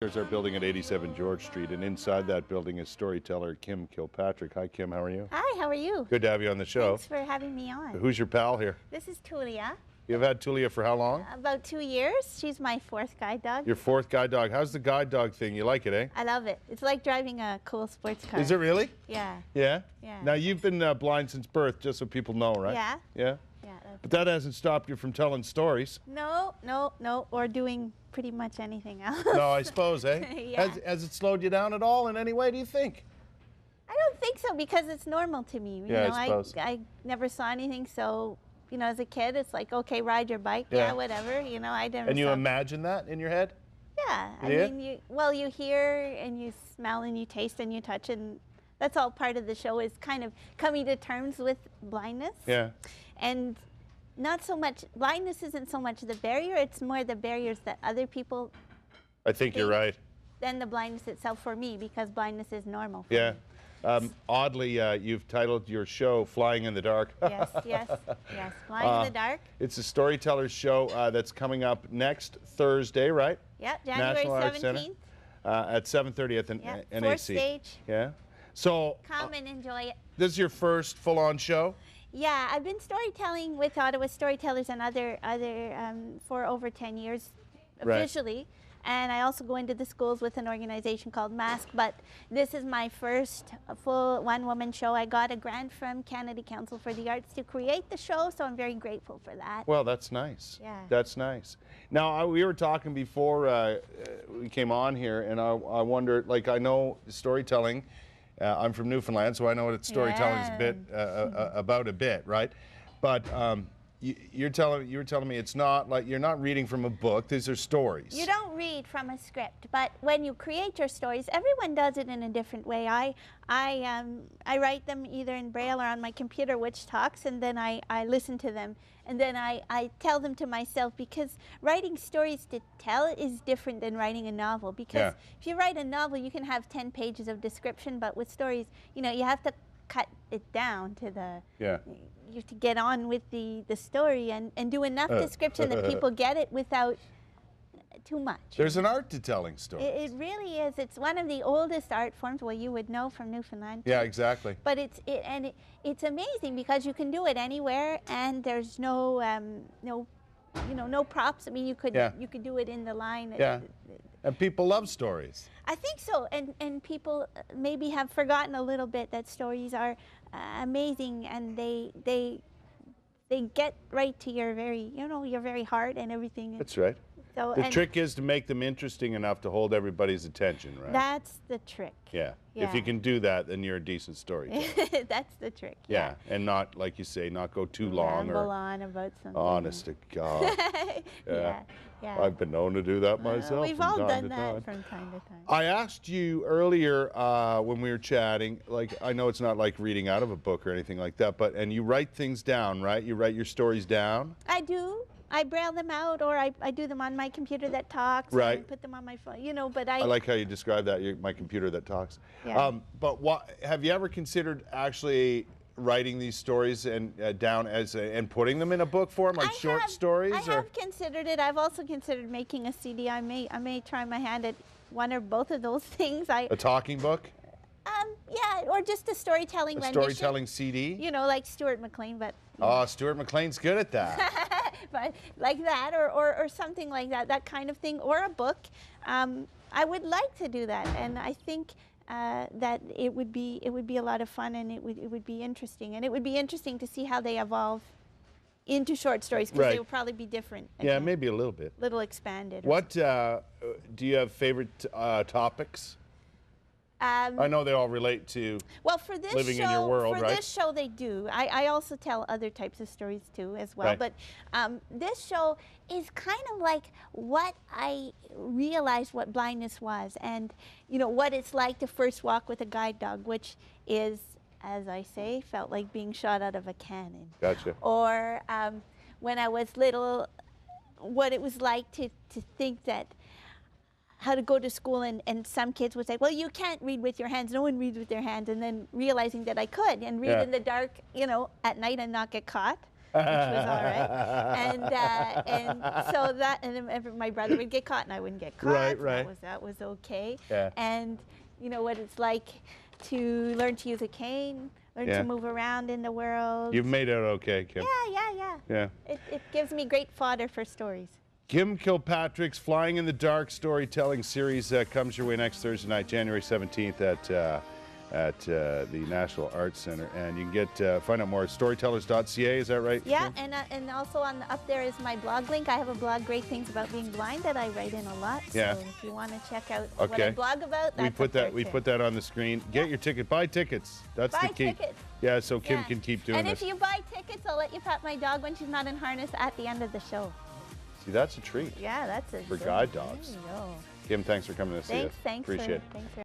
Here's our building at 87 George Street, and inside that building is storyteller Kim Kilpatrick. Hi, Kim. How are you? Hi, how are you? Good to have you on the show. Thanks for having me on. Who's your pal here? This is Tulia. You've had Tulia for how long? About 2 years. She's my fourth guide dog. Your fourth guide dog. How's the guide dog thing? You like it, eh? I love it. It's like driving a cool sports car. Is it really? Yeah. Yeah? Yeah. Now, you've been blind since birth, just so people know, right? Yeah. Yeah? Yeah. But that hasn't stopped you from telling stories. No, or doing pretty much anything else. No, I suppose, eh? Yeah. Has it slowed you down at all in any way, do you think? I don't think so because it's normal to me. Yeah, you know, I suppose. I never saw anything, so, you know, as a kid, it's like, okay, ride your bike. Yeah, whatever. You know, I never And you saw. imagine that in your head? Yeah. I Yeah? mean, you hear and you smell and you taste and you touch, and that's all part of the show is kind of coming to terms with blindness. Yeah. And not so much, blindness isn't so much the barrier, it's more the barriers that other people I think you're right. than the blindness itself for me, because blindness is normal for Yeah. me. Oddly, you've titled your show Flying in the Dark. Yes, Flying in the Dark. It's a storyteller's show that's coming up next Thursday, right? Yeah, January National Arts Center, 17th. at 7:30 at the Yeah, NAC. fourth stage. Yeah. So Come and enjoy it. this is your first full-on show? Yeah, I've been storytelling with Ottawa Storytellers and other for over 10 years Right. officially. And I also go into the schools with an organization called Mask, but this is my first full one-woman show. I got a grant from Canada Council for the Arts to create the show, so I'm very grateful for that. Well, that's nice. Yeah. That's nice. Now, we were talking before we came on here, and I wondered, like, I know storytelling. I'm from Newfoundland, so I know what storytelling is a bit about a bit, right? But you were telling me it's not like you're not reading from a book. These are stories. You don't read from a script, but when you create your stories, everyone does it in a different way. I write them either in Braille or on my computer, which talks, and then I listen to them, and then I tell them to myself, because writing stories to tell is different than writing a novel. Because if you write a novel, you can have 10 pages of description, but with stories, you know, you have to cut it down to the. Yeah. You have to get on with the story and do enough description that people get it without too much. There's an art to telling stories. It really is. It's one of the oldest art forms. Well, you would know from Newfoundland. Yeah, exactly. But it's amazing because you can do it anywhere, and there's no no props. I mean, you could do it in the line. Yeah. And people love stories. I think so, and people maybe have forgotten a little bit that stories are amazing, and they get right to your very heart and everything. That's right. So, The trick is to make them interesting enough to hold everybody's attention, right? That's the trick. Yeah. If you can do that, then you're a decent storyteller. That's the trick. Yeah, and not, like you say, not go too long Ramble on about something. honest to God. Yeah. I've been known to do that myself. We've from all time done to that time. from time to time. I asked you earlier when we were chatting, like, I know it's not like reading out of a book or anything like that, and you write things down, right? You write your stories down? I do. I braille them out, or I do them on my computer that talks. Right. And put them on my phone. You know, but I like how you describe that, my computer that talks. Yeah. But have you ever considered actually writing these stories and down and putting them in a book form, like short stories? I have considered it. I've also considered making a CD. I may try my hand at one or both of those things. A talking book? Yeah, or just a storytelling rendition. Storytelling CD? You know, like Stuart McLean, but. Oh, Stuart McLean's good at that. But like that, or something like that, that kind of thing, or a book. I would like to do that, and I think that it would be a lot of fun, and it would be interesting, and it would be interesting to see how they evolve into short stories, because they will probably be different. Yeah, again. maybe a little bit. Little expanded. What do you have favorite topics? I know they all relate to for this living show, in your world, for right? this show they do. I also tell other types of stories too as well. Right. But this show is kind of like what I realized what blindness was, and you know what it's like to first walk with a guide dog, which is, as I say, felt like being shot out of a cannon. Gotcha. Or when I was little, what it was like to think that how to go to school, and some kids would say, well, you can't read with your hands. No one reads with their hands. And then realizing that I could, and read in the dark, you know, at night and not get caught. was all right. And so that, and if my brother would get caught and I wouldn't get caught. Right. That was okay. Yeah. And you know what it's like to learn to use a cane, learn to move around in the world. You've made it okay, Kim. Yeah. It gives me great fodder for stories. Kim Kilpatrick's Flying in the Dark storytelling series comes your way next Thursday night, January 17th at the National Arts Center, and you can get find out more at storytellers.ca. Is that right? Yeah, Kim? and also up there is my blog link. I have a blog, Great Things About Being Blind, that I write in a lot. Yeah. So if you want to check out what I blog about, that's we put that on the screen. Get your ticket. Buy tickets. That's the key. Tickets. Yeah, so Kim can keep doing this. this. And if you buy tickets, I'll let you pat my dog when she's not in harness at the end of the show. See, that's a treat. Yeah, that's a for guide dogs. There you go. Kim, thanks for coming to see us. Thanks. Appreciate it. Thanks for